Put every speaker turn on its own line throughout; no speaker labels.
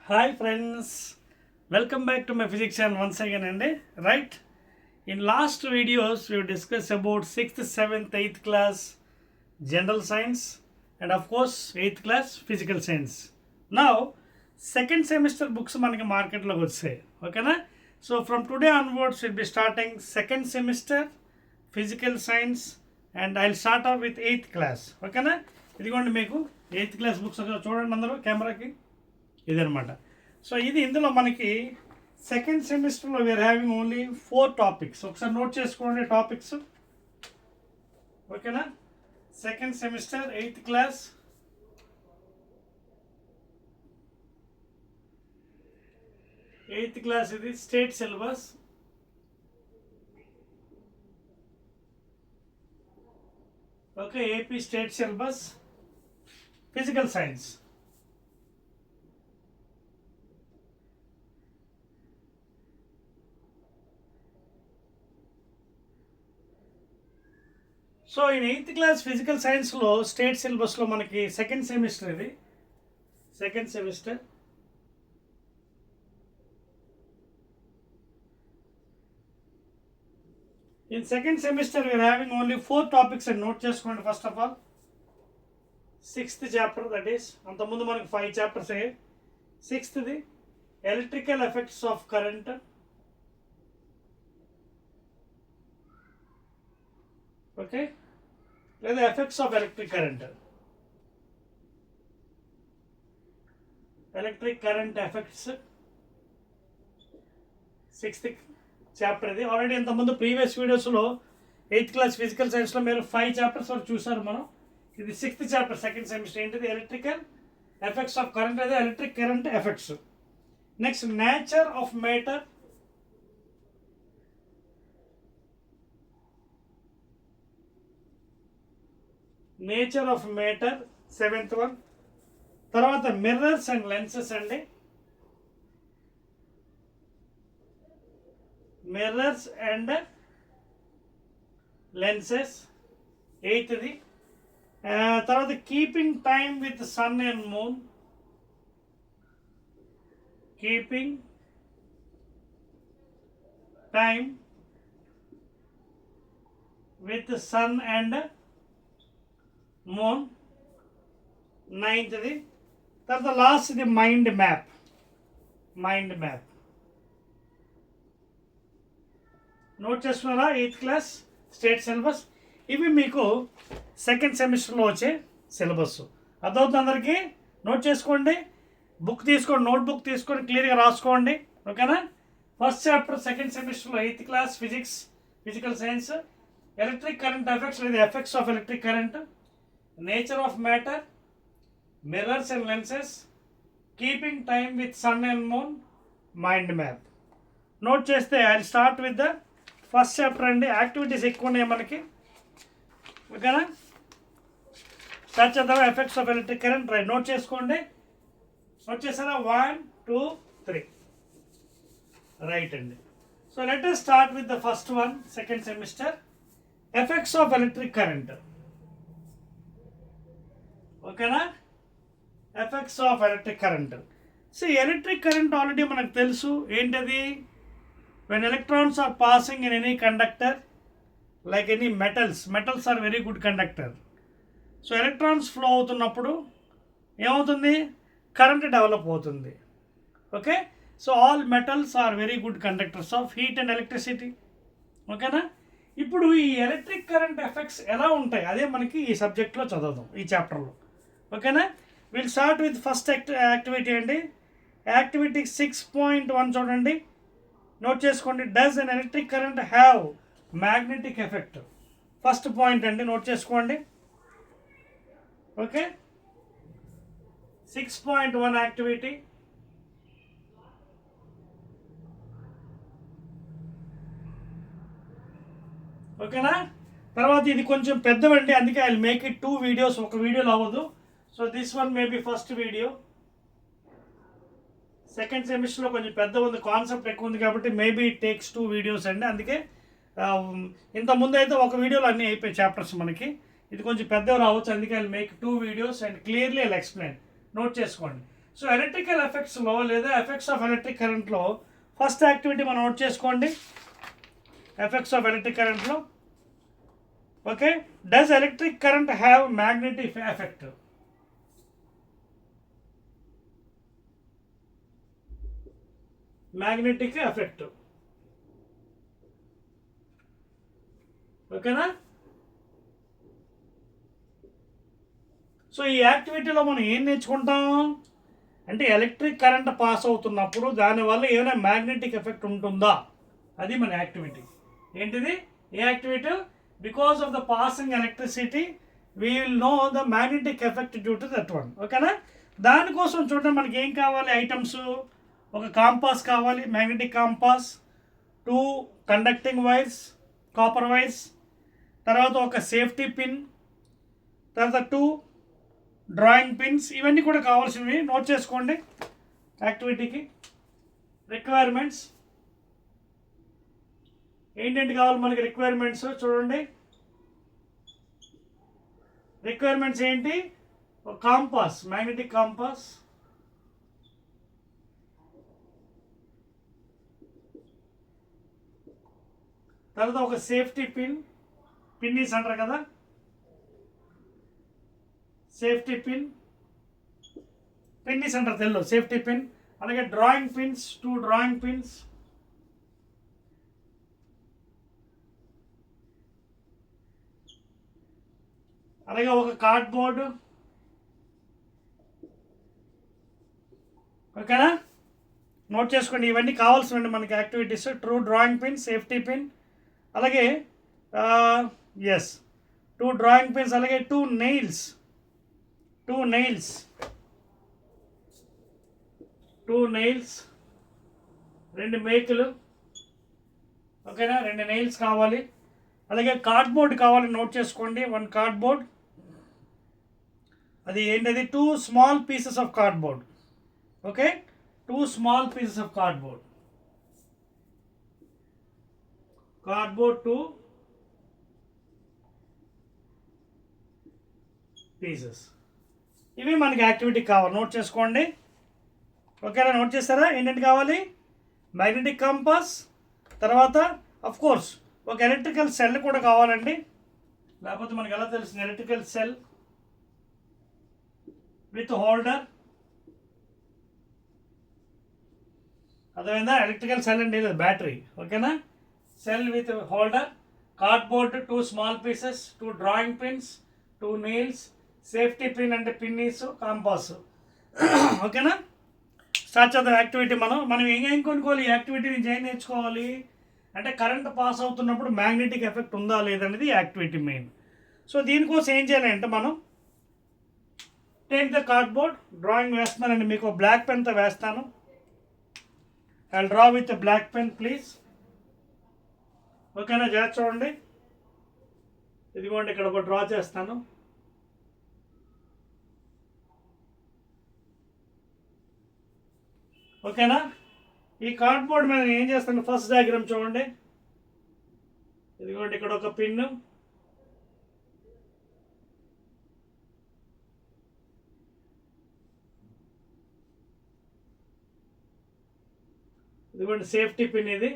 Hi friends, welcome back to my physics channel once again right. In last videos we discussed about 6th, 7th, 8th class general science and of course 8th class physical science. Now second semester books manaki market lo vachayi. Okay na? So from today onwards we'll be starting second semester physical science and I'll start off with 8th class. Okay na? ఇదిగోండి మీకు 8th class books చూడండి అందరూ కెమెరాకి ఇదనమాట. So ఇది ఇందులో మనకి second సెమిస్టర్లో వీఆర్ హ్యావింగ్ ఓన్లీ 4 టాపిక్స్. ఒకసారి నోట్ చేసుకోండి టాపిక్స్. ఓకేనా? సెకండ్ సెమిస్టర్ 8th క్లాస్ ఇది state syllabus. Okay, AP state syllabus physical science. So ఈ 8th క్లాస్ ఫిజికల్ సైన్స్లో స్టేట్ సిలబస్లో మనకి సెకండ్ సెమిస్టర్ ఇది. Second semester in second semester we are having only 4 topics అని నోట్ చేసుకోండి. First of all 6th chapter, that is అంతకుముందు మనకి 5 chapters అయ్యాయి. 6th electrical effects of current. Okay, లేదా effects of electric current. Electric current effects 6th chapter ఇది. Already ఇంతకుముందు previous వీడియోస్లో 8th class physical సైన్స్లో మీరు 5 చాప్టర్స్ వరకు చూసారు మనం. ఇది 6th చాప్టర్ సెకండ్ సెమిస్టర్. ఏంటిది? ఎలక్ట్రికల్ ఎఫెక్ట్స్ ఆఫ్ కరెంట్, అదే electric current effects. Next nature of matter. Nature of matter 7th one. తర్వాత మిర్రర్స్ అండ్ లెన్సెస్ అండి. Mirrors and lenses 8th. తర్వాత keeping time with sun and moon. Keeping time with sun and moon 9th. తర్వాత last ఇది mind map. Note చేసుకున్నారా? 8th class state syllabus. ఇవి మీకు second సెమిస్టర్లో వచ్చే సిలబస్. అదవుతుంది అందరికీ. నోట్ చేసుకోండి, బుక్ తీసుకోండి, నోట్బుక్ తీసుకొని క్లియర్గా రాసుకోండి. ఓకేనా? ఫస్ట్ చాప్టర్ సెకండ్ సెమిస్టర్లో 8th class physical science, electric current effects లేదా effects of electric current, nature of matter, mirrors and lenses, keeping time with sun and moon, mind map. Note చేస్తే I start with the first chapter అండి. Activities ఎక్కువ ఉన్నాయి మనకి. ఓకేనా? Start చేద్దాం. Effects of electric current. Right, note చేసుకోండి. Note చేస్తారా? 1 2 3. Right అండి. So let us start with the first one, second semester, effects of electric current. ఓకేనా? Effects of electric current. So electric current already మనకు తెలుసు. ఏంటది? When electrons are passing in any conductor like any metals are very good conductor. So electrons flow అవుతున్నప్పుడు ఏమవుతుంది? Current develop అవుతుంది. Okay, so all metals are very good conductors of heat and electricity. ఓకేనా? ఇప్పుడు ఈ electric current effects ఎలా ఉంటాయి అదే మనకి ఈ సబ్జెక్ట్లో చదువుదాం, ఈ చాప్టర్లో. ఓకేనా? Will start with first activity అండి. యాక్టివిటీ 6.1 చూడండి, నోట్ చేసుకోండి. Does an electric current have magnetic effect? First point అండి, నోట్ చేసుకోండి. Okay, 6.1 activity. ఓకేనా? తర్వాత ఇది కొంచెం పెద్దవండి, అందుకే I will make it 2 videos. ఒక వీడియోలో అవ్వదు. So this one may be first video. Second సెమిస్టర్లో కొంచెం పెద్ద ఉంది, కాన్సెప్ట్ ఎక్కువ ఉంది కాబట్టి మేబీ ఇట్ టేక్స్ 2 వీడియోస్ అండి. అందుకే ఇంతకుముందు అయితే ఒక వీడియోలో అన్నీ అయిపోయాయి చాప్టర్స్ మనకి. ఇది కొంచెం పెద్దవి రావచ్చు, అందుకే I make 2 videos and clearly I explain. Note చేసుకోండి. సో ఎలక్ట్రికల్ ఎఫెక్ట్స్లో లేదా ఎఫెక్ట్స్ ఆఫ్ ఎలక్ట్రిక్ కరెంట్లో ఫస్ట్ యాక్టివిటీ మనం నోట్ చేసుకోండి. ఎఫెక్ట్స్ ఆఫ్ ఎలక్ట్రిక్ కరెంట్లో okay, does electric current have magnetic effect? Magnetic effect ఓకేనా. సో ఈ యాక్టివిటీలో మనం ఏం నేర్చుకుంటాం అంటే ఎలక్ట్రిక్ కరెంట్ పాస్ అవుతున్నప్పుడు దానివల్ల ఏమైనా మ్యాగ్నెటిక్ ఎఫెక్ట్ ఉంటుందా, అది మన యాక్టివిటీ. ఏంటిది ఏ activity? Because of the passing electricity we will know the magnetic effect due to that one. ఓకేనా. దానికోసం చూడండి మనకి ఏం కావాలి ఐటమ్స్, ఒక కాంపాస్ కావాలి, magnetic compass, 2 conducting wires, copper wires, తర్వాత ఒక సేఫ్టీ పిన్, తర్వాత 2 డ్రాయింగ్ పిన్స్. ఇవన్నీ కూడా కావాల్సినవి నోట్ చేసుకోండి యాక్టివిటీకి. రిక్వైర్మెంట్స్ ఏంటంటే కావాలి మనకి రిక్వైర్మెంట్స్ చూడండి. రిక్వైర్మెంట్స్ ఏంటి? ఒక కాంపాస్, మ్యాగ్నెటిక్ కాంపాస్, తర్వాత ఒక సేఫ్టీ పిన్, పిన్నీస్ అంటారు కదా, సేఫ్టీ పిన్, పిన్నీస్ అంటారు తెలుగు, సేఫ్టీ పిన్. అలాగే డ్రాయింగ్ పిన్స్, 2 డ్రాయింగ్ పిన్స్, అలాగే ఒక కార్డ్బోర్డ్. ఓకేనా, నోట్ చేసుకోండి ఇవన్నీ కావాల్సినవి మనకి activities. 2 drawing pin, safety pin, అలాగే 2 డ్రాయింగ్ పిన్స్, అలాగే 2 నెయిల్స్, 2 నెయిల్స్, 2 మేకులు. ఓకేనా, 2 నెయిల్స్ కావాలి. అలాగే కార్డ్బోర్డ్ కావాలి, నోట్ చేసుకోండి. 1 కార్డ్బోర్డ్, అది ఏంటది 2 small pieces of cardboard. Okay, 2 small pieces of cardboard, 2 pieces. ఇవి మనకి యాక్టివిటీ కావాలి, నోట్ చేసుకోండి. ఓకేనా, నోట్ చేస్తారా? ఏంటంటే కావాలి మ్యాగ్నెటిక్ కంపాస్, తర్వాత అఫ్ కోర్స్ ఒక ఎలక్ట్రికల్ సెల్ కూడా కావాలండి, లేకపోతే మనకి ఎలా తెలుస్తుంది? ఎలక్ట్రికల్ సెల్ విత్ హోల్డర్, అర్థమైందా? ఎలక్ట్రికల్ సెల్ అంటే బ్యాటరీ. ఓకేనా, cell with holder, cardboard 2 small pieces, 2 drawing pins, 2 nails, safety pin అంటే పిన్నీస్, కాంపాస్. ఓకేనా, స్టార్ట్ చేద్దాం యాక్టివిటీ. మనం ఏం కొనుక్కోవాలి ఈ యాక్టివిటీ నుంచి? ఏం నేర్చుకోవాలి అంటే కరెంట్ పాస్ అవుతున్నప్పుడు మ్యాగ్నెటిక్ ఎఫెక్ట్ ఉందా లేదనేది యాక్టివిటీ మెయిన్. సో దీనికోసం ఏం చేయాలి అంటే మనం టేక్ ద కార్డ్బోర్డ్, డ్రాయింగ్ వేస్తున్నానండి, మీకు బ్లాక్ పెన్తో వేస్తాను. I draw with black pen please. ఓకేనా, జాగ్రత్త చూడండి. ఇదిగోండి ఇక్కడ ఒక డ్రా చేస్తాను. ఓకేనా, ఈ కార్డ్బోర్డ్ మీద ఏం చేస్తాను? ఫస్ట్ డయాగ్రామ్ చూడండి. ఇదిగోండి ఇక్కడ ఒక పిన్ను, ఇదిగోండి సేఫ్టీ పిన్, ఇది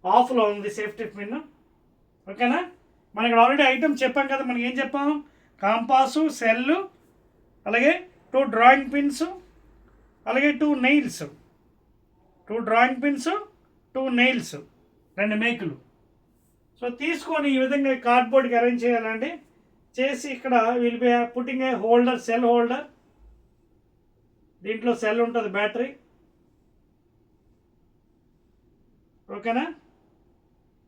ఆఫ్లో ఉంది సేఫ్టీ పిన్. ఓకేనా, మనకి ఆల్రెడీ ఐటమ్ చెప్పాం కదా, మనకి ఏం చెప్పాం? కాంపాసు, సెల్లు, అలాగే 2 డ్రాయింగ్ పిన్స్, అలాగే 2 నెయిల్స్, 2 డ్రాయింగ్ పిన్స్, 2 నెయిల్స్, 2 మేకులు. సో తీసుకొని ఈ విధంగా కార్డ్బోర్డ్కి అరేంజ్ చేయాలండి. చేసి ఇక్కడ will be putting a holder, cell holder. దీంట్లో సెల్ ఉంటుంది, బ్యాటరీ. ఓకేనా,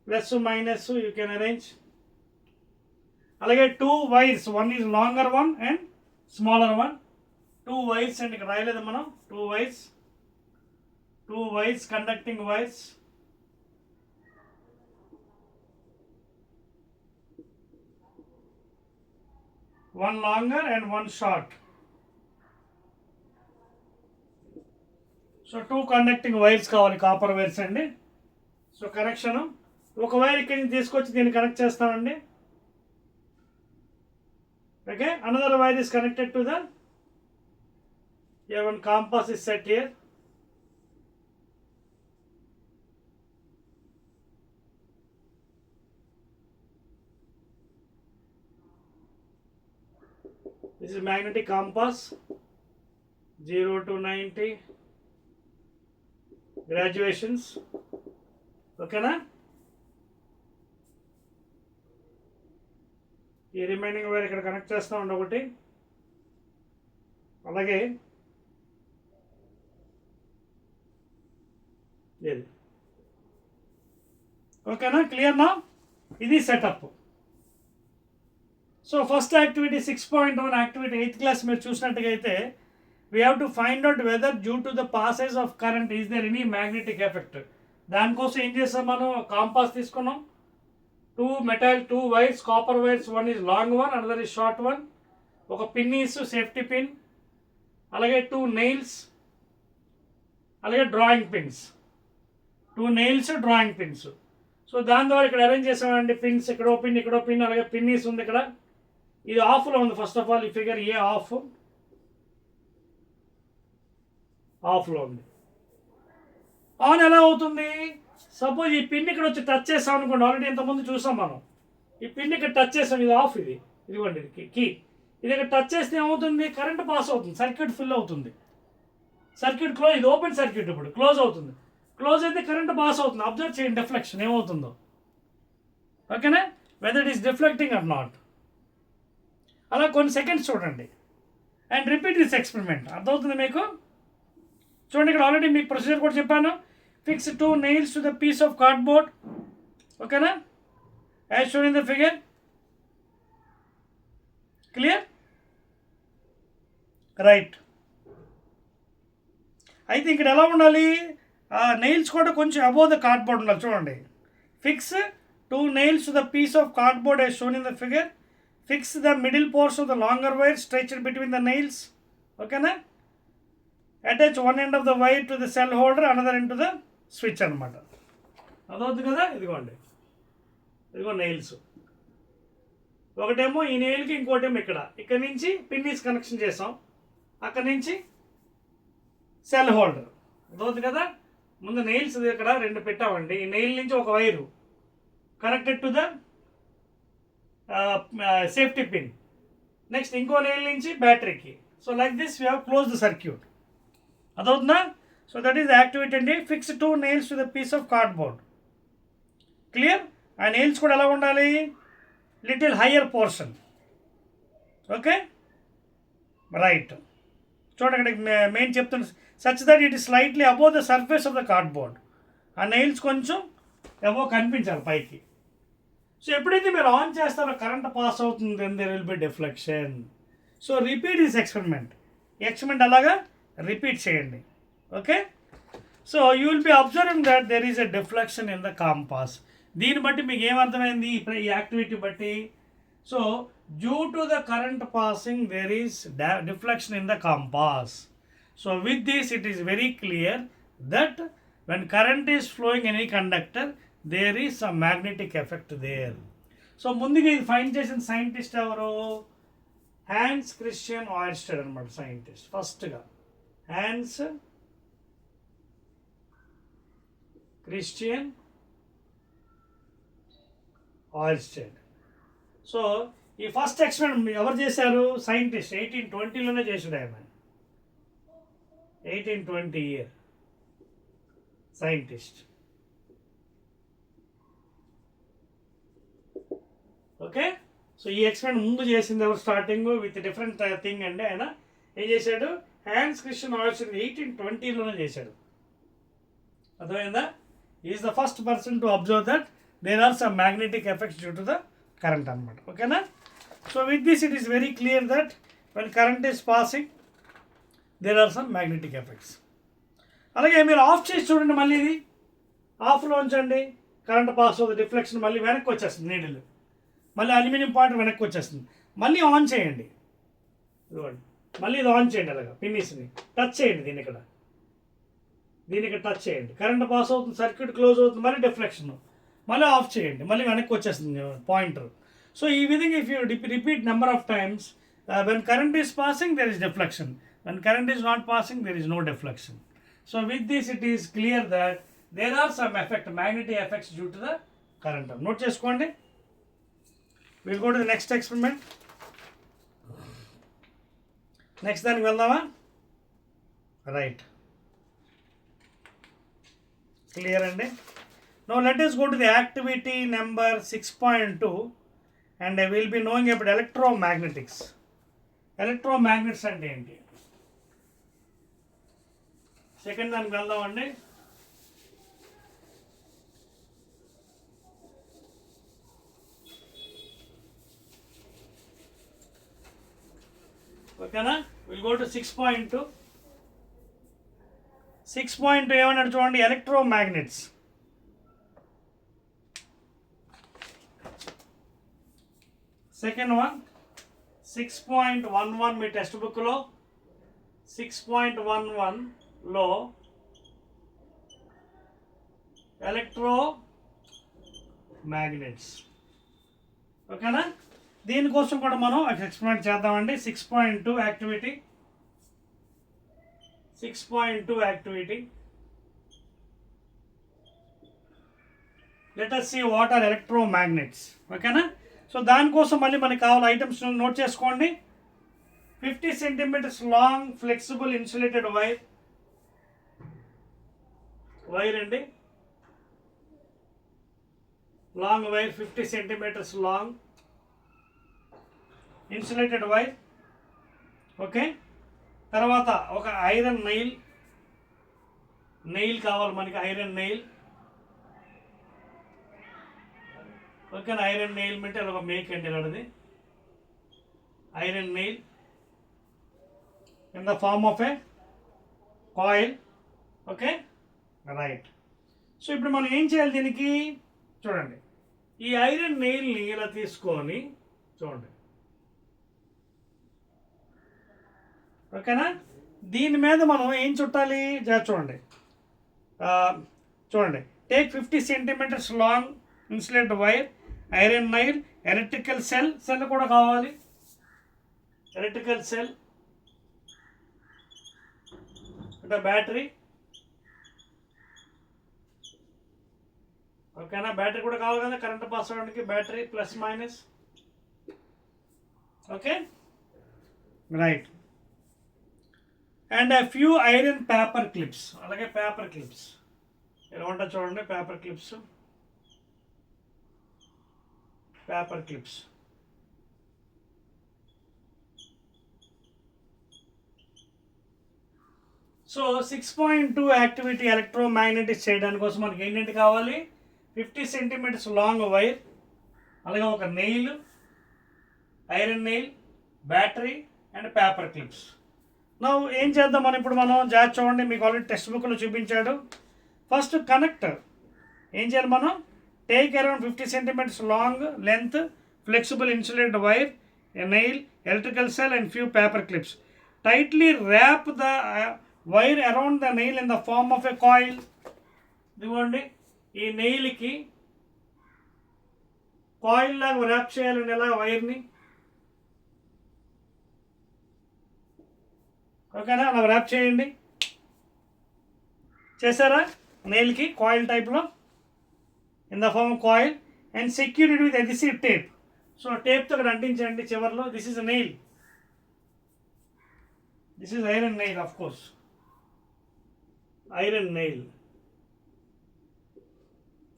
plus minus you can arrange. అలాగే 2 wires, 1 is longer one and smaller one. 2 wires అండి, ఇక్కడ రాయలేదు మనం. 2 wires conducting wires. One longer and 1 short. So 2 conducting wires కావాలి, copper wires అండి. సో కనెక్షన్ ఒక వైర్ ఇక్కడి నుంచి తీసుకొచ్చి దీన్ని కనెక్ట్ చేస్తామండి. Okay, another wire is connected to the Here one compass is set here. This is magnetic compass, 0 to 90 graduations. Okay na? ఈ remaining wire ఇక్కడ కనెక్ట్ చేస్తూ ఉండి ఒకటి, అలాగే ఇది. ఓకేనా, క్లియర్నా? ఇది setup. So first activity 6.1 activity 8th class మీరు చూసినట్టుగా అయితే we have to find out whether due to the passage of current is there any magnetic effect. దానికోసం ఏం చేస్తాం, మనం కాంపాస్ తీసుకున్నాం, two wires, copper wires, one is long one, another is short one, ఒక pin is safety pin, అలాగే 2 nails, అలాగే drawing pins, 2 nails drawing pins. So దాని ద్వారా ఇక్కడ అరేంజ్ చేసామండి పిన్స్, ఇక్కడో పిన్ ఇక్కడో పిన్, అలాగే పిన్ ఈస్ ఉంది ఇక్కడ. ఇది ఆఫ్లో ఉంది. ఫస్ట్ ఆఫ్ ఆల్ ఈ ఫిగర్ ఏ ఆఫ్లో ఉంది. ఆన్ ఎలా అవుతుంది? సపోజ్ ఈ పిన్ ఇక్కడ వచ్చి టచ్ చేసాం అనుకోండి, ఆల్రెడీ ఇంతకుముందు చూసాం మనం. ఈ పిన్ ఇక్కడ టచ్ చేసాం, ఇది ఆఫ్, ఇదిగోండి ఇది కీ. ఇది ఇక్కడ టచ్ చేస్తే ఏమవుతుంది, కరెంట్ పాస్ అవుతుంది, సర్క్యూట్ ఫిల్ అవుతుంది, సర్క్యూట్ క్లోజ్. ఇది ఓపెన్ సర్క్యూట్, ఇప్పుడు క్లోజ్ అవుతుంది. క్లోజ్ అయితే కరెంట్ పాస్ అవుతుంది. అబ్జర్వ్ చేయండి డిఫ్లెక్షన్ ఏమవుతుందో. ఓకేనా, whether it is deflecting or not. అలా కొన్ని సెకండ్స్ చూడండి అండ్ రిపీట్ దిస్ ఎక్స్పెరిమెంట్. అర్థమవుతుంది మీకు? చూడండి, ఇక్కడ ఆల్రెడీ మీకు ప్రొసీజర్ కూడా చెప్పాను. Fix 2 nails to the piece of cardboard. Okay na? As shown in the figure. Clear? Right. I think ఇక్కడ ఎలా ఉండాలి, నెయిల్స్ కూడా కొంచెం అబోవ్ ద కార్డ్బోర్డ్ ఉండాలి. చూడండి, fix 2 nails to the piece of cardboard as shown in the figure. Fix the middle portion of the longer wire stretched between the nails. Okay na? Attach one end of the wire to the cell holder, another end to the switch అనమాట. అదవుతుంది కదా. ఇదిగోండి nails, ఒకటేమో ఈ నెయిల్కి, ఇంకోటేమో ఇక్కడ నుంచి పిన్నీస్ connection చేసాం, అక్కడ నుంచి సెల్ హోల్డర్. అదవుతుంది కదా. ముందు నెయిల్స్ ఇక్కడ 2 పెట్టామండి. ఈ నెయిల్ నుంచి ఒక wire connected to the safety pin. Next ఇంకో నెయిల్ నుంచి బ్యాటరీకి. So like this we have close the circuit. అదవుతుందా? So that is the activity అండి. Fix 2 nails to the piece of cardboard. Clear? ఆ nails కూడా ఎలా ఉండాలి, little higher portion. Okay, right. చూడండి, మెయిన్ చెప్తున్నా, such that it is slightly above the surface of the cardboard. ఆ nails కొంచెం above కనిపించాలి పైకి. సో ఎప్పుడైతే మీరు ఆన్ చేస్తారో కరెంట్ పాస్ అవుతుంది, then there will be deflection. So repeat this experiment. Experiment అలాగా రిపీట్ చేయండి. Okay, so you will be observing that there is a deflection in the compass. దీన్ని బట్టి మీకు ఏమర్థమైంది ఈ యాక్టివిటీ బట్టి? So due to the current passing there is deflection in the compass. So with this it is very clear that when current is flowing any conductor there is some magnetic effect there. So ముందుగా ఇది find చేసిన scientist ఎవరు? హ్యాన్స్ Christian ఆయిర్స్టెడ్ అనమాట scientist. ఫస్ట్గా హ్యాన్స్ Christian ఆయిర్స్టెడ్. So ఈ first experiment ఎవరు చేశారు? Scientist. 1820లోనే చేశాడు ఆయన. 1820 ఇయర్ సైంటిస్ట్. ఓకే, సో ఈ ఎక్స్పెరిమెంట్ ముందు చేసింది ఎవరు? స్టార్టింగ్ విత్ డిఫరెంట్ థింగ్ అండి. ఆయన ఏం చేశాడు? హ్యాన్స్ క్రిస్టియన్ ఆయిర్స్టెడ్ 1820లోనే చేశాడు. అర్థమైందా? Is the first person to observe that there are some magnetic effects due to the current అనమాట. ఓకేనా? So with this it is very clear that when current is passing there are some magnetic effects. అలాగే మీరు of చేసి చూడండి, మళ్ళీ ఇది ఆఫ్లో ఉంచండి, కరెంట్ పాస్ అవుతుంది, డిఫ్లెక్షన్ మళ్ళీ వెనక్కి వచ్చేస్తుంది, నీడిల్ మళ్ళీ అల్యూమినియం పాయింట్ వెనక్కి వచ్చేస్తుంది. మళ్ళీ ఆన్ చేయండి, ఇదిగోండి, మళ్ళీ ఇది ఆన్ చేయండి, అలాగా పిన్నీస్ని టచ్ చేయండి, దీనికి టచ్ చేయండి, కరెంట్ పాస్ అవుతుంది, సర్క్యూట్ క్లోజ్ అవుతుంది, మళ్ళీ డిఫ్లెక్షన్ మళ్ళీ ఆఫ్ చేయండి, మళ్ళీ వెనక్కి వచ్చేస్తుంది పాయింటర్. సో ఈ విధంగా if you repeat number of times when current is passing there is deflection, when current is not passing, there is no deflection. So with this it is clear that there are some magnetic effects due to the current. Note cheskondi. We'll go to the next experiment. Next దానికి వెళ్దామా? Right. Clear అండి. Now let us go to the activity number 6.2 and I will be knowing about electromagnetics. Electromagnets అంటే ఏంటి? Second దానికి వెళ్దామండి. ఓకేనా? Will go to 6.2. 6.2 ఏమన్నాడు చూడండి, ఎలక్ట్రోమాగ్నెట్స్. సెకండ్ వన్ 6.11 మీ టెక్స్ట్ బుక్లో 6.11లో ఎలక్ట్రోమాగ్నెట్స్. ఓకేనా? దీనికోసం కూడా మనం ఎక్స్పెరిమెంట్ చేద్దామండి. 6.2 activity. 6.2 activity. Let us see what are electromagnets. ఓకేనా? సో దానికోసం మళ్ళీ మనకి కావాలి ఐటమ్స్ నోట్ చేసుకోండి. 50 centimeters long flexible insulated wire అండి. Long wire 50 centimeters long insulated wire. Okay, తర్వాత ఒక ఐరన్ నెయిల్ కావాలి మనకి, ఐరన్ నెయిల్. ఓకేనా? ఐరన్ నెయిల్ అంటే ఒక మేక్ అండి ఇలాంటిది. Iron nail in the form of a coil. Okay, right. So ఇప్పుడు మనం ఏం చేయాలి దీనికి చూడండి. ఈ ఐరన్ నెయిల్ని ఇలా తీసుకొని చూడండి. ఓకేనా? దీని మీద మనం ఏం చుట్టాలి చూడండి. చూడండి, take 50 centimeters long insulated wire, iron nail, electrical cell కూడా కావాలి. ఎలక్ట్రికల్ సెల్ అంటే బ్యాటరీ. ఓకేనా? బ్యాటరీ కూడా కావాలి కదా కరెంట్ పాస్ అవ్వడానికి, battery plus minus. Okay, right. And a few iron paper clips. అలాగే పేపర్ క్లిప్స్ ఎలా ఉంటాయి చూడండి. Paper clips. So 6.2 activity electromagnetics చేయడానికి కోసం మనకి ఏంటంటే కావాలి, 50 centimeters లాంగ్ వైర్, అలాగే ఒక nail, iron nail, battery and paper clips. నా ఏం చేద్దాం మనం ఇప్పుడు? మనం జాగ్రత్త చూడండి, మీకు ఆల్రెడీ టెక్స్ట్ బుక్లో చూపించాడు. ఫస్ట్ కనెక్ట్ ఏం చేయాలి మనం? Take around 50 centimeters long length flexible insulated wire, a nail, electrical cell and few paper clips. Tightly wrap the wire around the nail in the form of a coil. ఇదిగోండి, ఈ నెయిల్కి coil లాగా rap చేయాలండి ఎలా వైర్ని. ఓకేనా? అలా wrap చేయండి. చేశారా? నెయిల్కి కాయిల్ టైప్లో in the form of coil and secure it with adhesive tape. So టేప్తో అక్కడ అంటించండి చివర్లో. This is nail, this is iron nail, of course iron nail.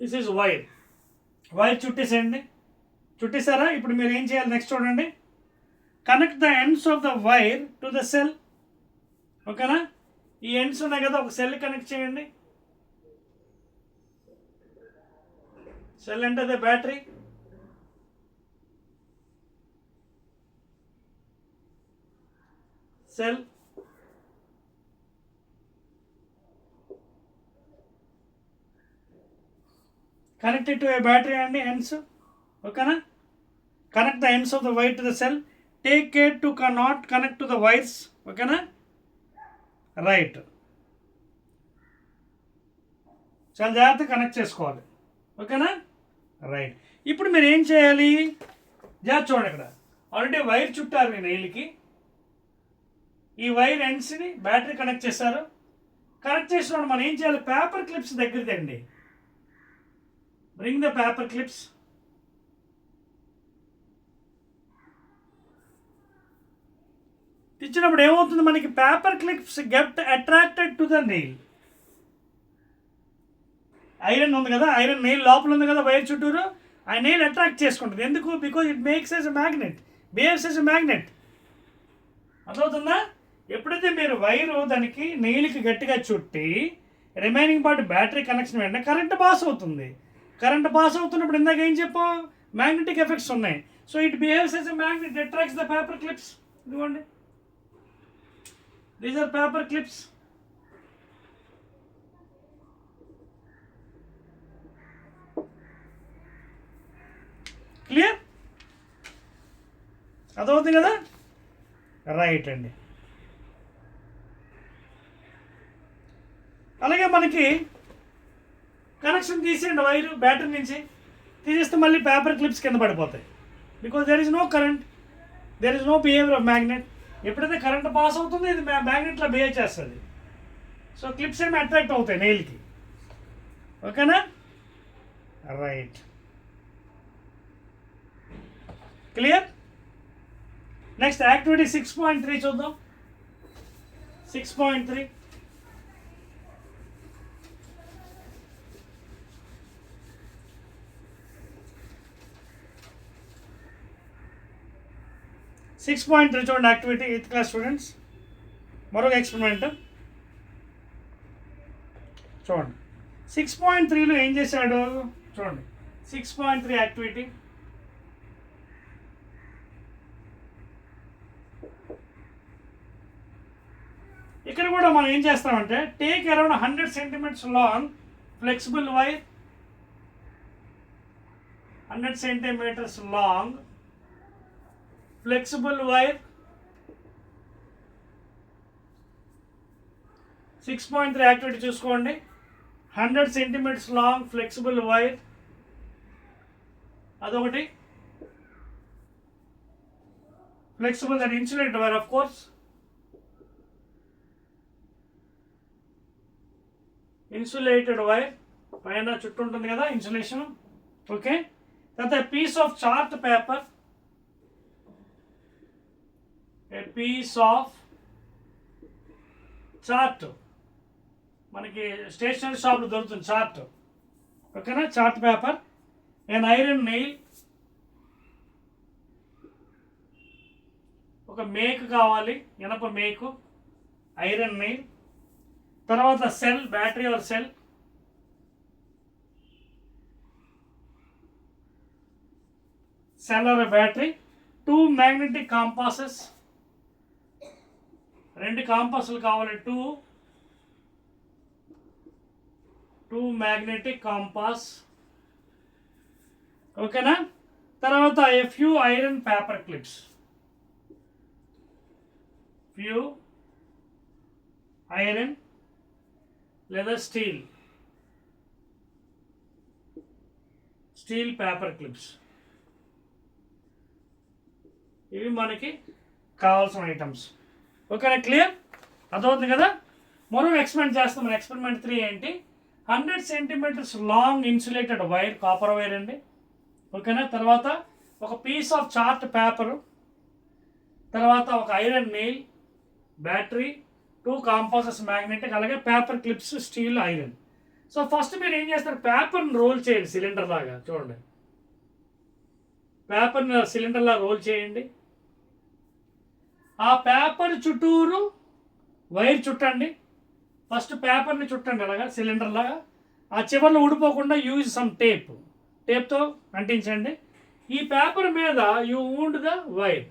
This is wire చుట్టేసేయండి. చుట్టేసారా? ఇప్పుడు మీరు ఏం చేయాలి నెక్స్ట్ చూడండి. Connect the ends of the wire to the cell. ఓకేనా? ఈ ఎండ్స్ ఉన్నాయి కదా, ఒక సెల్ కనెక్ట్ చేయండి. సెల్ అంటే అదే battery. Cell connected to a battery and ends. ఓకేనా? Connect the ends of the wire to the cell. Take care to not connect to the wires. ఓకేనా? రైట్. చాలా జాగ్రత్తగా కనెక్ట్ చేసుకోవాలి. ఓకేనా? రైట్. ఇప్పుడు మీరు ఏం చేయాలి? జాగ్రత్త చూడండి, ఇక్కడ ఆల్రెడీ వైర్ చుట్టారు మీ నెయిల్కి. ఈ వైర్ ఎండ్స్ని బ్యాటరీ కనెక్ట్ చేశారు. కనెక్ట్ చేసినప్పుడు మనం ఏం చేయాలి, పేపర్ క్లిప్స్ దగ్గర తెండి. Bring the paper clips. తెచ్చినప్పుడు ఏమవుతుంది, మనకి paper clips get attracted to the nail. Iron ఉంది కదా, ఐరన్ నెయిల్ లోపల ఉంది కదా వైర్ చుట్టూరు, ఆ నెయిల్ అట్రాక్ట్ చేసుకుంటుంది. ఎందుకు? Because it makes as a magnet, behaves as a magnet. అర్థమవుతుందా? ఎప్పుడైతే మీరు వైరు దానికి నెయిల్కి గట్టిగా చుట్టి రిమైనింగ్ పార్ట్ బ్యాటరీ కనెక్షన్ వెంటనే కరెంట్ పాస్ అవుతుంది. కరెంట్ పాస్ అవుతున్నప్పుడు ఇందాక ఏం చెప్పాం, మ్యాగ్నెటిక్ ఎఫెక్ట్స్ ఉన్నాయి. So it behaves as a magnet, attracts the paper clips. ఇదిగోండి, these are paper clips. Clear? అదవుతుంది కదా, రైట్ అండి. అలాగే మనకి కనెక్షన్ తీసేయండి వైరు బ్యాటరీ నుంచి, తీసేస్తే మళ్ళీ పేపర్ క్లిప్స్ కింద పడిపోతాయి. Because there is no current, there is no behaviour of magnet. ఎప్పుడైతే కరెంట్ పాస్ అవుతుందో ఇది మ్యాగ్నెట్లో బిహేవ్ చేస్తుంది. సో క్లిప్స్ ఏమి అట్రాక్ట్ అవుతాయి నెయిల్కి. ఓకేనా? Right, clear? నెక్స్ట్ యాక్టివిటీ 6.3 చూద్దాం. 6.3 6.3 చూడండి. యాక్టివిటీ 8th క్లాస్ స్టూడెంట్స్, మరొక ఎక్స్పెరిమెంట్ చూడండి. 6.3లో ఏం చేశాడు చూడండి. 6.3 యాక్టివిటీ, ఇక్కడ కూడా మనం ఏం చేస్తామంటే, take around 100 centimeters long flexible wire, 100 centimeters long flexible wire. 6.3 activity చూసుకోండి. 100 centimeters లాంగ్ ఫ్లెక్సిబుల్ వైర్ అదొకటి. Flexible and insulated wire of course. Insulated wire పైన చుట్టూ ఉంటుంది కదా ఇన్సులేషన్. ఓకే, తర్వాత piece of chart paper, a piece of chart, మనకి stationery షాప్లో దొరుకుతుంది చార్ట్. ఓకేనా? Chart paper. And iron nail, ఒక మేక్ కావాలి, ఇనప మేకు, ఐరన్ నెయిల్. తర్వాత cell, battery are cell. Cell or battery. 2 magnetic compasses, 2 కాంపాసులు కావాలి. 2 magnetic compass. ఓకేనా? తర్వాత a few iron paper clips, few iron లేదా స్టీల్ పేపర్ క్లిప్స్. ఇవి మనకి కావాల్సిన ఐటమ్స్. ఓకేనా? క్లియర్? అర్థమవుతుంది కదా. మరో ఎక్స్పెరిమెంట్ చేస్తాం. మన ఎక్స్పెరిమెంట్ 3 ఏంటి, 100 centimeters long insulated wire, copper wire అండి. ఓకేనా? తర్వాత ఒక పీస్ ఆఫ్ చార్ట్ పేపరు, తర్వాత ఒక ఐరన్ నెయిల్, బ్యాటరీ, 2 కాంపాసెస్ మ్యాగ్నెటిక్, అలాగే paper clips, steel, iron. So first మీరు ఏం చేస్తారు, పేపర్ని రోల్ చేయండి సిలిండర్ లాగా. చూడండి, పేపర్ని సిలిండర్ లాగా రోల్ చేయండి. ఆ పేపర్ చుట్టూరు వైర్ చుట్టండి. ఫస్ట్ పేపర్ని చుట్టండి అలాగా సిలిండర్ లాగా. ఆ చివర్లో ఊడిపోకుండా యూజ్ సమ్ టేప్తో అంటించండి. ఈ పేపర్ మీద you wound the wire,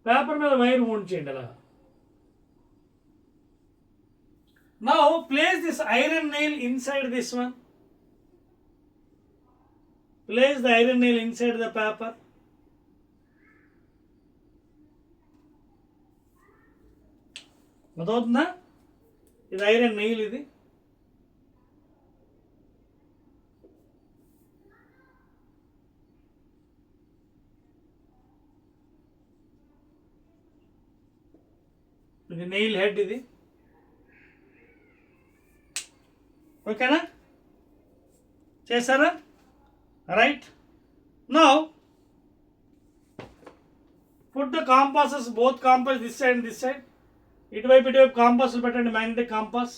paper మీద వైర్ వూండ్ చేయండి అలా. Now place this iron nail inside this one. Place the iron nail inside the paper. అర్థమవుతుందా? ఇది ఐరన్ నెయిల్. ఇది ఇది నెయిల్ హెడ్ ఇది. ఓకేనా, చేశారా? Right. Now put the compasses, both compass this side this side. ఇటువైపు కాంపాస్లు పెట్టండి, magnetic compass.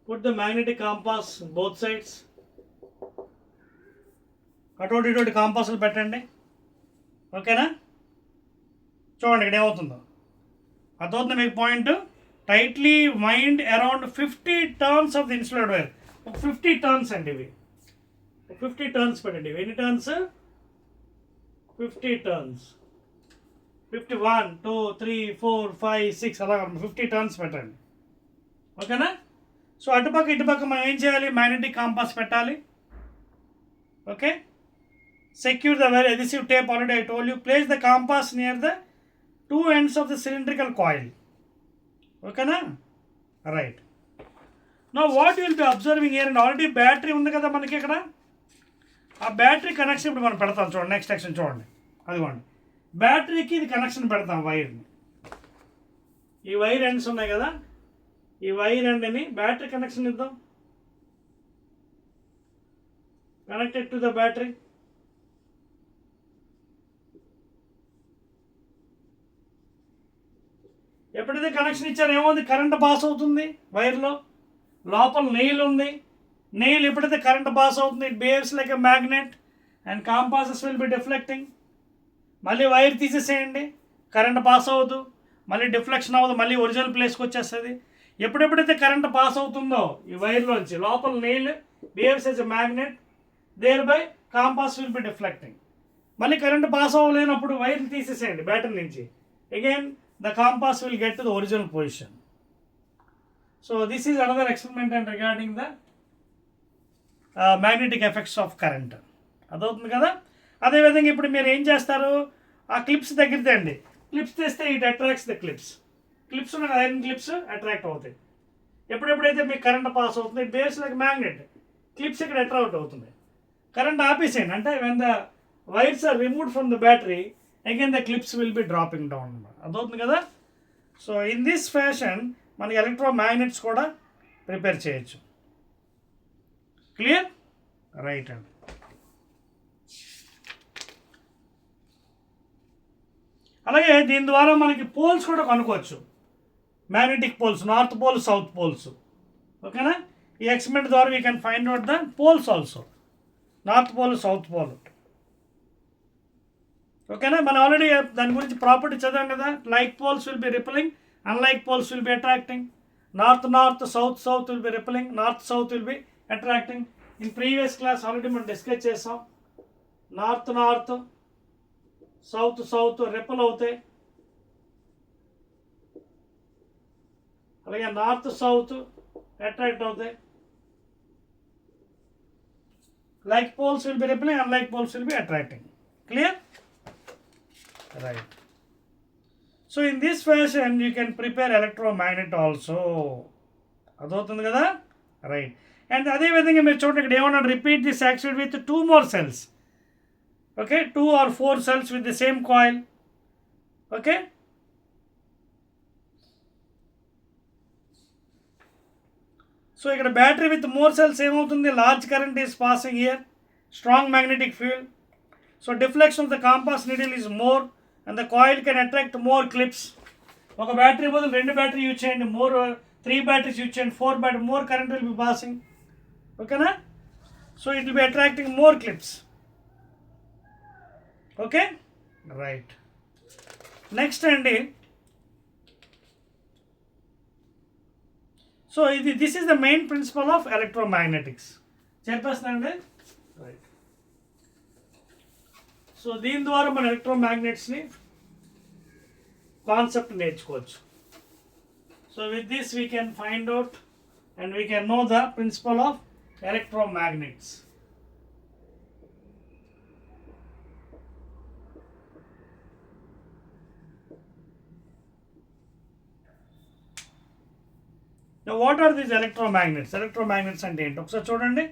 Put the magnetic compass both sides. అటువంటి ఇటువంటి కాంపాస్లు పెట్టండి. ఓకేనా, చూడండి ఇక్కడ ఏమవుతుందో అర్థమవుతుంది మీకు point. Tightly wind around 50 turns of the insulated wire. 50 turns అండి ఇవి. 50 టర్న్స్ పెట్టండి. ఎన్ని టర్న్స్? 50 టర్న్స్. 51 2 3 4 5 6 అలా 50 టర్న్స్ పెట్టండి. ఓకేనా. సో అటుపక్క ఇటుపక్క మనం ఏం చేయాలి? మ్యాగ్నెటిక్ కాంపాస్ పెట్టాలి. Okay, secure the well adhesive tape. Already I told you. Place the compass near the 2 ends of the cylindrical coil. ఓకేనా, right. Now what will be observing here, and already battery ఉంది కదా మనకి ఇక్కడ. ఆ battery connection ఇప్పుడు మనం పెడతాం. చూడండి నెక్స్ట్ సెక్షన్ చూడండి, అదిగోండి బ్యాటరీకి ఇది కనెక్షన్ పెడతాం వైర్ని. ఈ వైర్ ఎండ్స్ ఉన్నాయి కదా, ఈ వైర్ ఎండ్ని బ్యాటరీ కనెక్షన్ ఇద్దాం. Connected to the battery. ఎప్పుడైతే కనెక్షన్ ఇచ్చారో ఏమవుతుంది? కరెంట్ పాస్ అవుతుంది వైర్లో. లోపల నెయిల్ ఉంది. నెయిల్ ఎప్పుడైతే కరెంట్ పాస్ అవుతుంది, it behaves like a magnet and compasses will be deflecting. మళ్ళీ వైర్ తీసేసేయండి, కరెంట్ పాస్ అవ్వదు, మళ్ళీ డిఫ్లెక్షన్ అవ్వదు, మళ్ళీ ఒరిజినల్ ప్లేస్కి వచ్చేస్తుంది. ఎప్పుడెప్పుడైతే కరెంట్ పాస్ అవుతుందో ఈ వైర్లోంచి, లోపల nail behaves as a magnet, thereby compass will be deflecting. మళ్ళీ కరెంట్ పాస్ అవ్వలేనప్పుడు వైర్లు తీసేసేయండి బ్యాటరీ నుంచి. Again the compass will get to the original position. So this is another experiment regarding the magnetic effects of current. అదవుతుంది కదా. అదేవిధంగా ఇప్పుడు మీరు ఏం చేస్తారు? ఆ క్లిప్స్ దగ్గర తేండి. క్లిప్స్ తెస్తే it attracts the clips. Clips ఉన్న ఐరన్ క్లిప్స్ అట్రాక్ట్ అవుతాయి. ఎప్పుడెప్పుడైతే మీకు కరెంట్ పాస్ అవుతుంది, it behaves like magnet. Clips ఇక్కడ అట్రాక్ట్ అవుతుంది. కరెంట్ ఆపేసేయండి, అంటే when the wires are removed from the battery, again the clips will be dropping down. అదవుతుంది కదా. సో ఇన్ దిస్ ఫ్యాషన్ మనకి ఎలక్ట్రోమాగ్నెట్స్ కూడా ప్రిపేర్ చేయొచ్చు. క్లియర్? రైట్ అండి. అలాగే దీని ద్వారా మనకి పోల్స్ కూడా కనుక్కోవచ్చు. Magnetic poles, north pole, south poles. ఓకేనా. ఈ ఎక్స్పెరిమెంట్ ద్వారా we can find out the poles also, north pole, south pole. ఓకేనా. మనం ఆల్రెడీ దాని గురించి ప్రాపర్టీ చదివాం కదా. Like poles will be repelling, unlike poles will be attracting. North north, south south will be repelling, north south will be attracting. In previous class already మనం discuss చేసాం. North north, south south repel అవుతాయి. అలాగే north south attract అవుతాయి. Like poles will be repelling, unlike poles will be attracting. Clear? Right. So in this fashion you can prepare electromagnet also. అదవుతుంది కదా. Right. And అదేవిధంగా మీరు చూడండి ఇక్కడ ఏమన్నా repeat this acid with 2 more cells. Okay, 2 or 4 cells with the same coil. Okay. So ఇక్కడ battery with more cells ఏమవుతుంది? Large current is passing here, strong magnetic field. So deflection of the compass needle is more and the coil can attract more clips. ఒక battery బదులు 2 battery use చేయండి, 3 batteries use చేయండి, 4 battery, more current will be passing. ఓకేనా. So it will be attracting more clips. Okay, right. Next అండి, so this is the main principle of electromagnetics. చెప్పేస్తానండి. Right. So దీని ద్వారా మన ఎలక్ట్రోమాగ్నెట్స్ని కాన్సెప్ట్ నేర్చుకోవచ్చు. So with this we can find out and we can know the principle of electromagnets. What are these electromagnets? Electromagnets అంటే ఏంటి ఒకసారి చూడండి.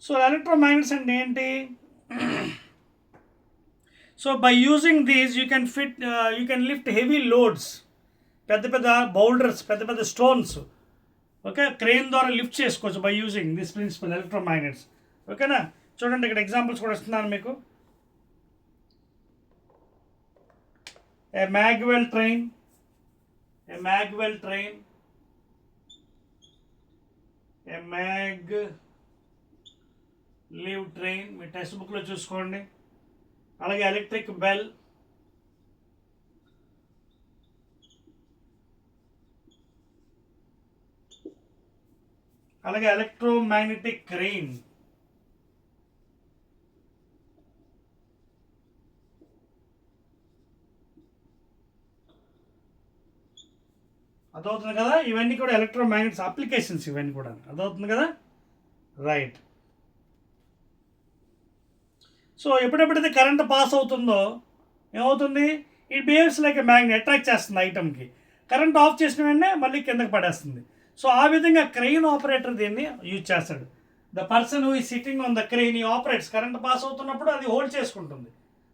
సో ఎలక్ట్రోమాగ్నెట్స్ అంటే ఏంటి? So by using these you can lift heavy loads, పెద్ద పెద్ద బౌల్డర్స్, పెద్ద పెద్ద స్టోన్స్, ఓకే, క్రెయిన్ ద్వారా లిఫ్ట్ చేసుకోవచ్చు బై యూజింగ్ దిస్ ప్రిన్సిపల్ ఎలక్ట్రోమాగ్నెట్స్. ఓకేనా? చూడండి ఇక్కడ ఎగ్జాంపుల్స్ కూడా ఇస్తున్నాను మీకు. ఏ మ్యాగ్వెల్ ట్రైన్, ఏ మ్యాగ్వెల్ ట్రైన్, ఏ మ్యాగ్ లివ్ ట్రైన్, మీ టెక్స్ట్ బుక్లో చూసుకోండి. అలాగే ఎలక్ట్రిక్ బెల్, అలాగే ఎలక్ట్రోమాగ్నెటిక్ క్రెయిన్, అదవుతుంది కదా. ఇవన్నీ కూడా ఎలక్ట్రోమాగ్నెట్స్ అప్లికేషన్స్, ఇవన్నీ కూడా అదవుతుంది కదా. రైట్. సో ఎప్పుడెప్పుడైతే కరెంట్ పాస్ అవుతుందో ఏమవుతుంది? It behaves like a magnet, attract చేస్తుంది ఐటమ్కి. కరెంట్ ఆఫ్ చేసిన వెంటనే మళ్ళీ కిందకి పడేస్తుంది. సో ఆ విధంగా క్రెయిన్ ఆపరేటర్ దీన్ని యూజ్ చేస్తాడు. ద పర్సన్ హూ ఈ సిట్టింగ్ ఆన్ ద క్రెయిన్ ఈ ఆపరేట్స్. కరెంట్ పాస్ అవుతున్నప్పుడు అది హోల్డ్ చేసుకుంటుంది,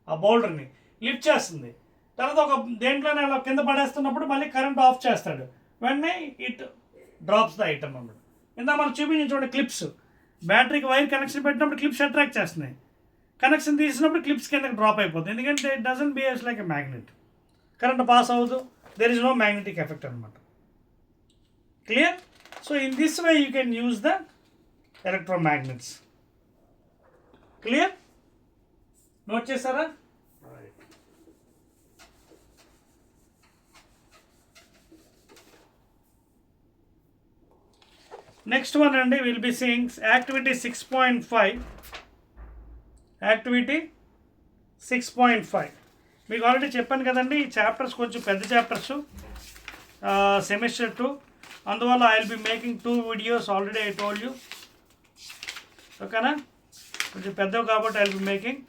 ఆ బౌల్డర్ని లిఫ్ట్ చేస్తుంది. తర్వాత ఒక దేంట్లోనే అలా కింద పడేస్తున్నప్పుడు మళ్ళీ కరెంట్ ఆఫ్ చేస్తాడు, వెంటనే ఇట్ డ్రాప్స్ ద ఐటమ్ అన్నమాట. ఇందా మనం చూపించిన చూడండి క్లిప్స్, బ్యాటరీకి వైర్ కనెక్షన్ పెట్టినప్పుడు క్లిప్స్ అట్రాక్ట్ చేస్తున్నాయి, కనెక్షన్ తీసినప్పుడు క్లిప్స్ కిందకి డ్రాప్ అయిపోతుంది, ఎందుకంటే it doesn't behaves like a magnet. Current pass అవ్వదు, there is no magnetic effect అనమాట. Clear? So in this way you can use the electromagnets. Clear? Note చేశారా? Next one అండి, will be seeing activity 6.5. Activity 6.5 మీకు already చెప్పాను కదండి, ఈ chapters కొంచెం పెద్ద చాప్టర్స్, సెమిస్టర్ 2, అందువల్ల I will be making 2 videos, already I told you. ఓకేనా? కొంచెం పెద్దవి కాబట్టి I will be making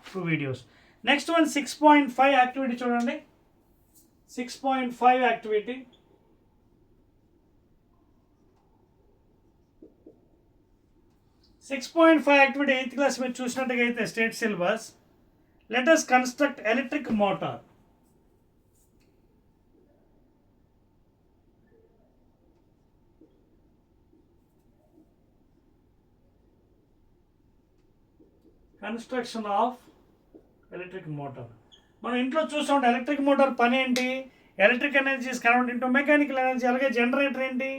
2 videos. Next one 6.5 activity చూడండి. 6.5 activity. Six point five activity 8th class మీరు చూసినట్టుగా అయితే state syllabus. Let us construct electric motor. Construction of electric motor. మనం ఇంట్లో చూస్తూ ఉంటాం ఎలక్ట్రిక్ మోటార్ పని ఏంటి? Electric energy is convert into mechanical energy. అలాగే జనరేటర్ ఏంటి?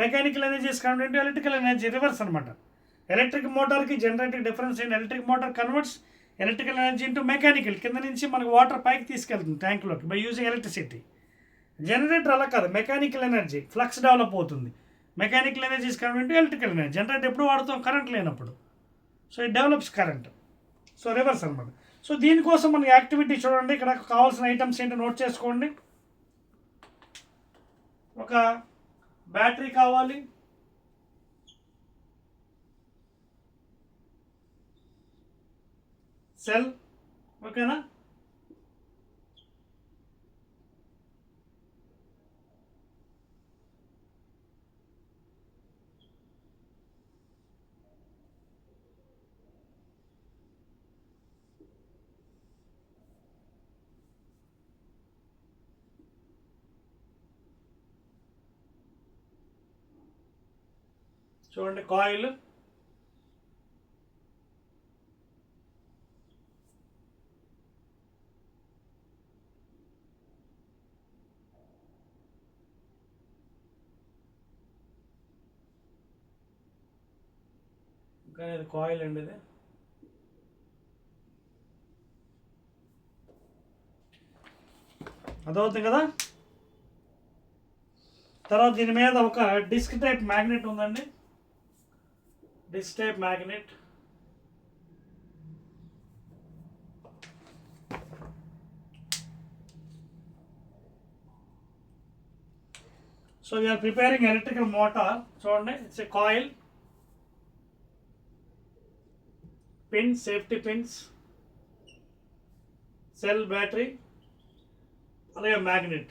Mechanical energy is convert into electrical energy. Reverse అనమాట. ఎలక్ట్రిక్ మోటార్కి జనరేటర్ డిఫరెన్స్ ఏంటి? Electric motor converts electrical energy into mechanical. కింద నుంచి మనకు వాటర్ పైకి తీసుకెళ్తుంది ట్యాంక్లోకి బై యూజింగ్ ఎలక్ట్రిసిటీ. జనరేటర్ అలా కాదు, మెకానికల్ ఎనర్జీ ఫ్లక్స్ డెవలప్ అవుతుంది. Mechanical energy is convert into electrical energy. Generator ఎప్పుడు వాడుతాం? కరెంట్ లేనప్పుడు. So it develops current. So reverse అనమాట. సో దీనికోసం మనకి యాక్టివిటీ చూడండి, ఇక్కడ కావాల్సిన ఐటమ్స్ ఏంటో నోట్ చేసుకోండి. ఒక బ్యాటరీ కావాలి, సెల్, ఓకేనా? చూడండి కాయిల్, ఇంకా ఇది కాయిల్ అండి, ఇది అదవుతుంది కదా. తర్వాత దీని మీద ఒక డిస్క్ టైప్ మ్యాగ్నెట్ ఉందండి, disk type magnet. So we are preparing electrical motor. చూడండి, it's a coil, pins, safety pins, cell, battery, అలాగే మ్యాగ్నెట్.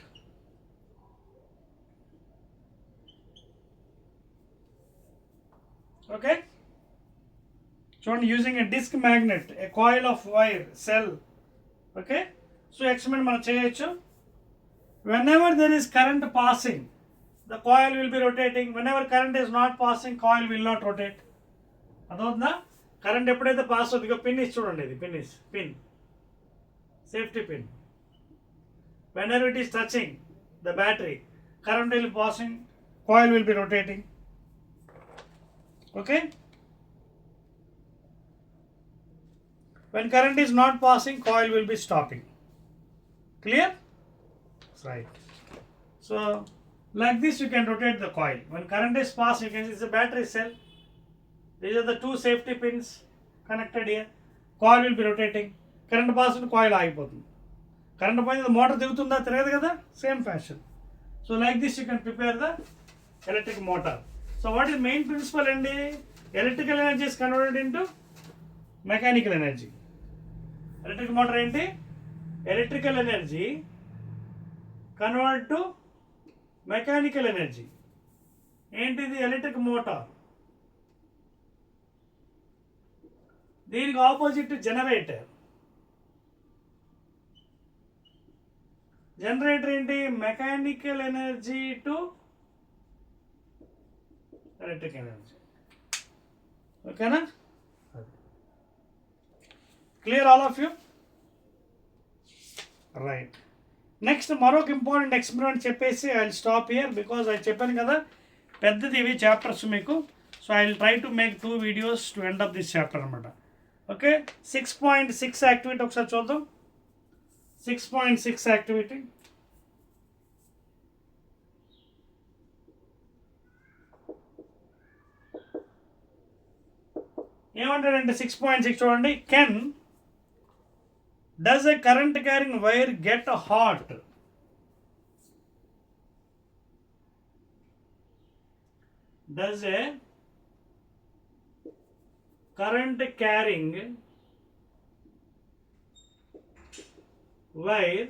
ఓకే, చూడండి, using a disk magnet, a coil of wire, cell. Okay, so experiment మనం చేయొచ్చు. whenever there is current passing, the coil will be rotating. Whenever current is not passing, coil will not rotate. అదవుతుందా? Current ఎప్పుడైతే pass అవుతుందో, pin is చూడండి, ఇది pin safety pin. whenever it is touching the battery, current will be passing, coil will be rotating. Okay, when current is not passing, coil will be stopping. Clear? Right. So like this you can rotate the coil. When current is passed, you can see it's a battery cell. These are the two safety pins connected here. Coil will be rotating. Current pass and coil ఆగిపోతుంది. Current పోయింది, motor దిగుతుందా? తిరగదు కదా, same fashion. So like this you can prepare the electric motor. So what is main principle అండి? Electrical energy is converted into mechanical energy. Electric motor ఏంటి? Electrical energy convert to mechanical energy. ఏంటిది? Electric motor. దీనికి opposite generator. Generator ఏంటి? Mechanical energy to electric energy. ఓకేనా? Clear all of you? Right. Next మరొక important experiment చెప్పేసి I will stop here, because I చెప్పాను కదా పెద్దది ఇవి చాప్టర్స్ మీకు. So I will try to make 2 videos to end of this chapter అనమాట. Okay, 6.6 activity ఒకసారి చూద్దాం. 6.6 యాక్టివిటీ. ఏమంటాడంటే 6.6 చూడండి. Can does a current carrying wire get hot? Does a current carrying wire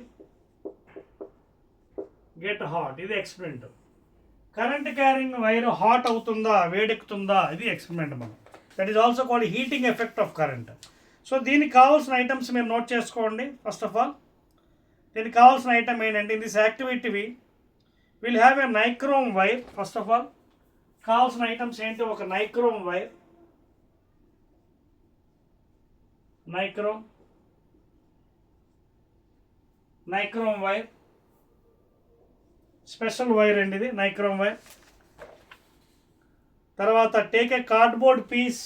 get hot? ఇది experiment. Current carrying wire hot అవుతుందా, వేడెక్కుతుందా? ఇది experiment మనం. That is also called heating effect of current. So దీనికి కావాల్సిన items మీరు note చేసుకోండి. First of all దీనికి కావాల్సిన ఐటమ్ ఏంటంటే, in this activity will have a nichrome wire. First of all కావాల్సిన ఐటమ్స్ ఏంటి? ఒక nichrome wire, nichrome wire, special wire అండి ఇది, నైక్రోమ్ వైర్. తర్వాత take a cardboard piece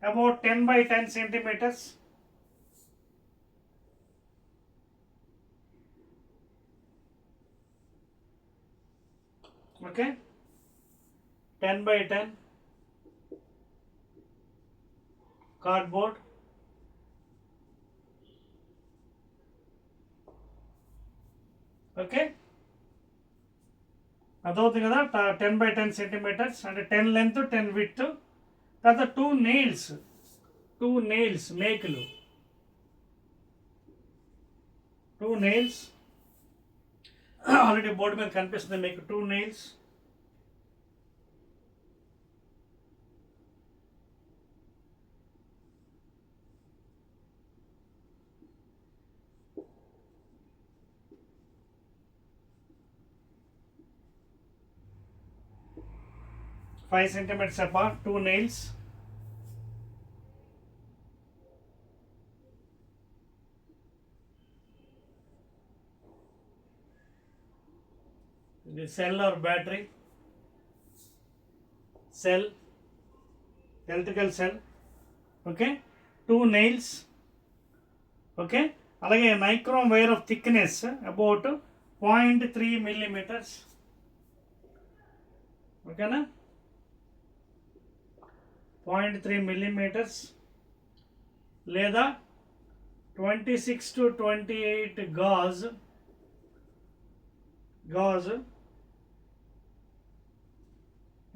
about 10 by 10 centimeters. Okay, 10 by 10 cardboard. Okay, అదవుతుంది కదా, 10 by 10 centimeters అంటే 10 length 10 width. తర్వాత 2 nails మేకులు, 2 nails ఆల్రెడీ బోర్డు మీద కనిపిస్తుంది మీకు. 2 nails, five centimeters apart, 2 nails. The cell or battery, cell, electrical cell. Okay, 2 nails. Okay, అలాగే nichrome wire of thickness about 0.3 millimeters. ఓకేనా, 0.3 millimeters లేదా 26 to 28 gauze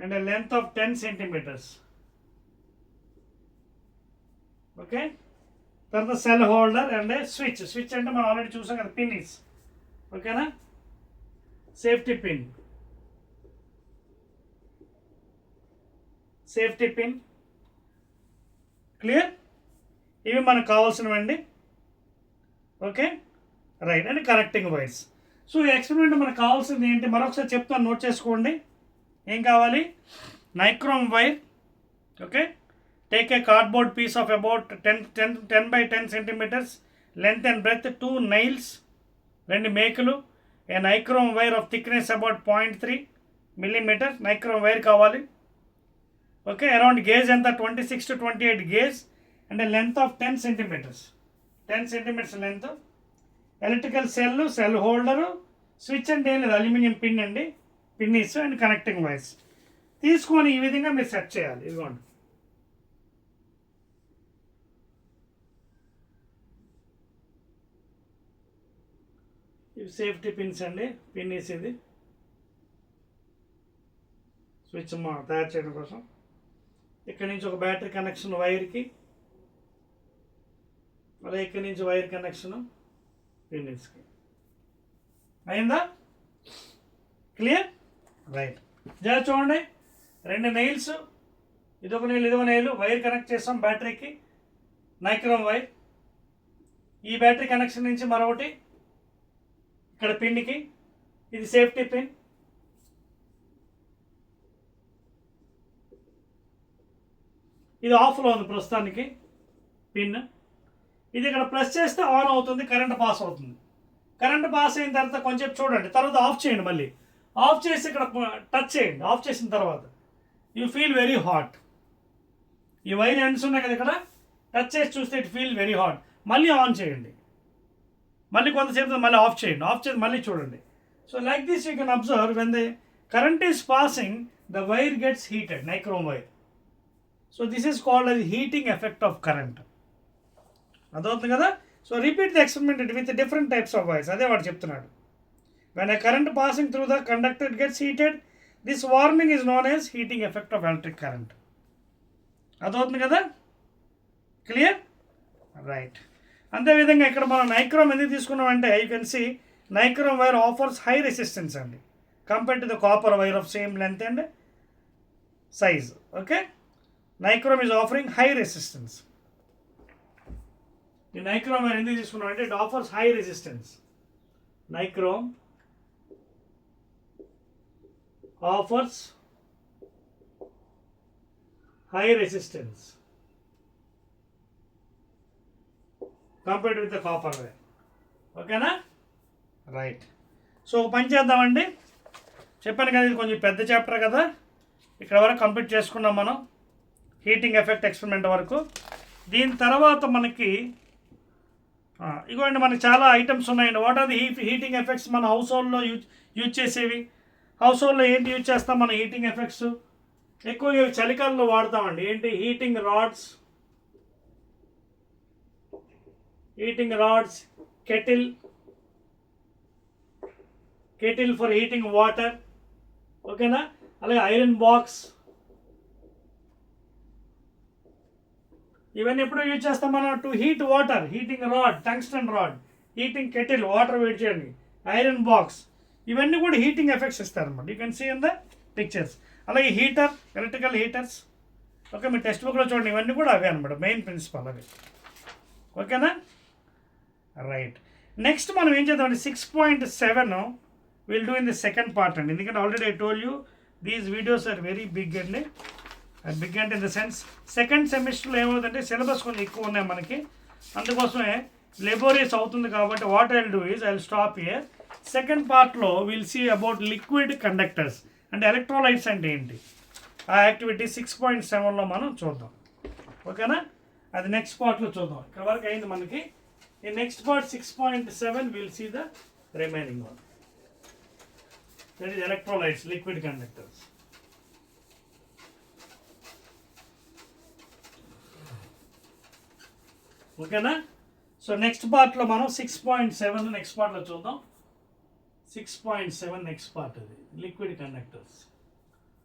and a length of 10 centimeters. Okay, తర్వాత cell holder and switch. Switch అంటే మనం ఆల్రెడీ చూసాం కదా, pins. ఓకేనా. Safety pin, safety pin, clear. ఇవి మనకు కావాల్సినవండి. Okay right. And connecting wires. So ఈ ఎక్స్పెరిమెంట్ మనకు కావాల్సింది ఏంటి మరొకసారి చెప్తాను, నోట్ చేసుకోండి. ఏం కావాలి? Nichrome wire. Okay, take a cardboard piece of about 10 by 10 centimeters length and breadth, 2 nails, 2 మేకులు, a nichrome wire of thickness about 0.3 millimeter నైక్రోమ్ wire కావాలి. ఓకే, అరౌండ్ గేజ్ ఎంత? 26 to 28 gauge and length of 10 centimeters, 10 centimeters length. Electrical cell holder, switch అంటే ఏం లేదు, aluminium pin అండి, పిన్నీస్ and connecting wires తీసుకొని ఈ విధంగా మీరు సెట్ చేయాలి. ఇదిగోండి, ఇవి సేఫ్టీ పిన్స్ అండి, పిన్నీస్. ఇది స్విచ్ తయారు చేయడం కోసం. ఇక్కడ నుంచి ఒక బ్యాటరీ కనెక్షన్ వైర్కి, అలా ఇక్కడి నుంచి వైర్ కనెక్షన్ పిన్స్కి. అయిందా? Clear right. జర చూడండి, 2 nails, ఇదొక నెయిల్ ఇదొక నెయిల్, వైర్ కనెక్ట్ చేస్తాం బ్యాటరీకి, నైక్రోమ్ వైర్. ఈ బ్యాటరీ కనెక్షన్ నుంచి మరొకటి ఇక్కడ పిన్కి, ఇది సేఫ్టీ పిన్. ఇది ఆఫ్లో ఉంది ప్రస్తుతానికి పిన్. ఇది ఇక్కడ ప్రెస్ చేస్తే ఆన్ అవుతుంది, కరెంట్ పాస్ అవుతుంది. కరెంట్ పాస్ అయిన తర్వాత కొంచెం చూడండి, తర్వాత ఆఫ్ చేయండి. మళ్ళీ ఆఫ్ చేసి ఇక్కడ టచ్ చేయండి. ఆఫ్ చేసిన తర్వాత యూ ఫీల్ వెరీ హాట్. ఈ వైర్ ఎండ్స్ ఉన్నాయి కదా, ఇక్కడ టచ్ చేసి చూస్తే ఇట్ ఫీల్ వెరీ హాట్. మళ్ళీ ఆన్ చేయండి, మళ్ళీ కొంతసేపు మళ్ళీ ఆఫ్ చేయండి. ఆఫ్ చేసి మళ్ళీ చూడండి. So like this you can observe when the current is passing the wire gets heated, nichrome wire. So this is called as heating effect of current. అదవుతుంది కదా. So repeat the experiment with different types of wires. అదే వాడు చెప్తున్నాడు. When a current passing through the conductor gets heated, this warming is known as heating effect of electric current. అదవుతుంది కదా, clear right. అంతేవిధంగా ఇక్కడ మనం నైక్రోమ్ ఎందుకు తీసుకున్నామంటే, you can see nichrome wire offers high resistance అండి compared to the copper wire of same length and size. Okay, nichrome is offering high resistance. ఈ nichrome wire ఎందుకు తీసుకున్నాం అంటే it offers high resistance. Nichrome offers high resistance compared with the copper wire. ఓకేనా right. So పని చేద్దామండి. చెప్పాను కదా ఇది కొంచెం పెద్ద చాప్టర్ కదా, ఇక్కడ వరకు కంప్లీట్ చేసుకున్నాం మనం హీటింగ్ ఎఫెక్ట్ ఎక్స్పెరిమెంట్ వరకు. దీని తర్వాత మనకి ఇగోండి మనకి చాలా ఐటమ్స్ ఉన్నాయండి. What are the heating effects మన హౌస్ హోల్డ్లో యూజ్ చేసేవి. హౌస్ హోల్డ్లో ఏంటి యూజ్ చేస్తాం మన హీటింగ్ ఎఫెక్ట్స్? ఎక్కువగా చలికాలంలో వాడతామండి. ఏంటి? Heating rods, kettle for heating water. ఓకేనా, అలాగే ఐరన్ బాక్స్. ఇవన్నీ ఎప్పుడు యూజ్ చేస్తాం మనం? To heat water, heating rod, tungsten rod, heating kettle, water వేడి చేయండి, ఐరన్ బాక్స్. ఇవన్నీ కూడా హీటింగ్ ఎఫెక్ట్స్ ఇస్తారు అనమాట. You can see in the pictures. అలాగే హీటర్, ఎలక్ట్రికల్ హీటర్స్. ఓకే, మీ టెక్స్ట్ బుక్లో చూడండి, ఇవన్నీ కూడా అవే అనమాట, మెయిన్ ప్రిన్సిపల్ అవి. ఓకేనా రైట్. నెక్స్ట్ మనం ఏం చేద్దామంటే 6.7 will do in the second part అండి. ఎందుకంటే already I told you these videos are very big అండి. బిగ్ అంటే ఇన్ ద సెన్స్ సెకండ్ సెమిస్టర్లో ఏమవుతుందంటే సిలబస్ కొంచెం ఎక్కువ ఉన్నాయి మనకి, అందుకోసమే లేబోరియస్ అవుతుంది. కాబట్టి what I will do is I will stop here. Second పార్ట్లో will see about liquid conductors అంటే ఎలక్ట్రోలైట్స్ అంటే ఏంటి, ఆ యాక్టివిటీ 6.7లో మనం చూద్దాం. ఓకేనా, అది నెక్స్ట్ పార్ట్లో చూద్దాం. ఇక్కడ వరకు అయింది మనకి. ఈ next part 6.7 will see the remaining one, that is electrolytes, liquid conductors. ఓకేనా, సో నెక్స్ట్ పార్ట్లో మనం 6.7 నెక్స్ట్ పార్ట్లో చూద్దాం. 6.7 నెక్స్ట్ పార్ట్, అది లిక్విడ్ కండక్టర్స్.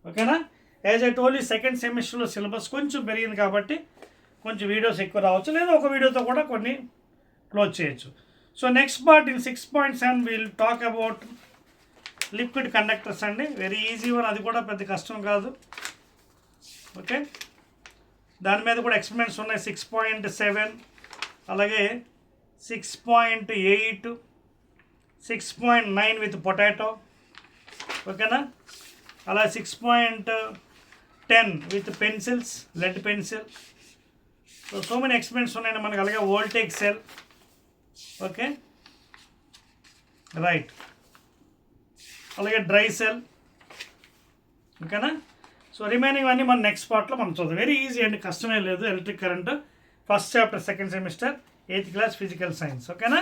ఓకేనా, as I told you second సెమిస్టర్లో సిలబస్ కొంచెం పెరిగింది కాబట్టి కొంచెం వీడియోస్ ఎక్కువ రావచ్చు, లేదా ఒక వీడియోతో కూడా కొన్ని క్లోజ్ చేయొచ్చు. So next part in 6.7 will talk about liquid conductors అండి. వెరీ ఈజీ వన్, అది కూడా పెద్ద కష్టం కాదు. ఓకే, దాని మీద కూడా ఎక్స్పెరిమెంట్స్ ఉన్నాయి. 6.7, అలాగే 6.8, 6.9 విత్ పొటాటో. ఓకేనా, అలా 6.10 with pencils, lead pencil. So many experiments ఉన్నాయండి మనకి. అలాగే వోల్టేజ్ సెల్. ఓకే, రైట్, అలాగే డ్రై సెల్. ఓకేనా, సో రిమైనింగ్ అన్నీ మన నెక్స్ట్ పార్ట్లో మనం చూద్దాం. వెరీ ఈజీ అండి, కష్టమే లేదు. Electric current, first chapter, second semester, 8th class physical science. ఓకేనా,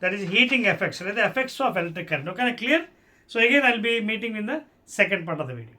దట్ ఈస్ హీటింగ్ ఎఫెక్ట్స్ లేదా ఎఫెక్ట్స్ ఆఫ్ ఎలక్ట్రిక్ కరెంట్. ఓకేనా, clear? So again I will be meeting in the second part of the video.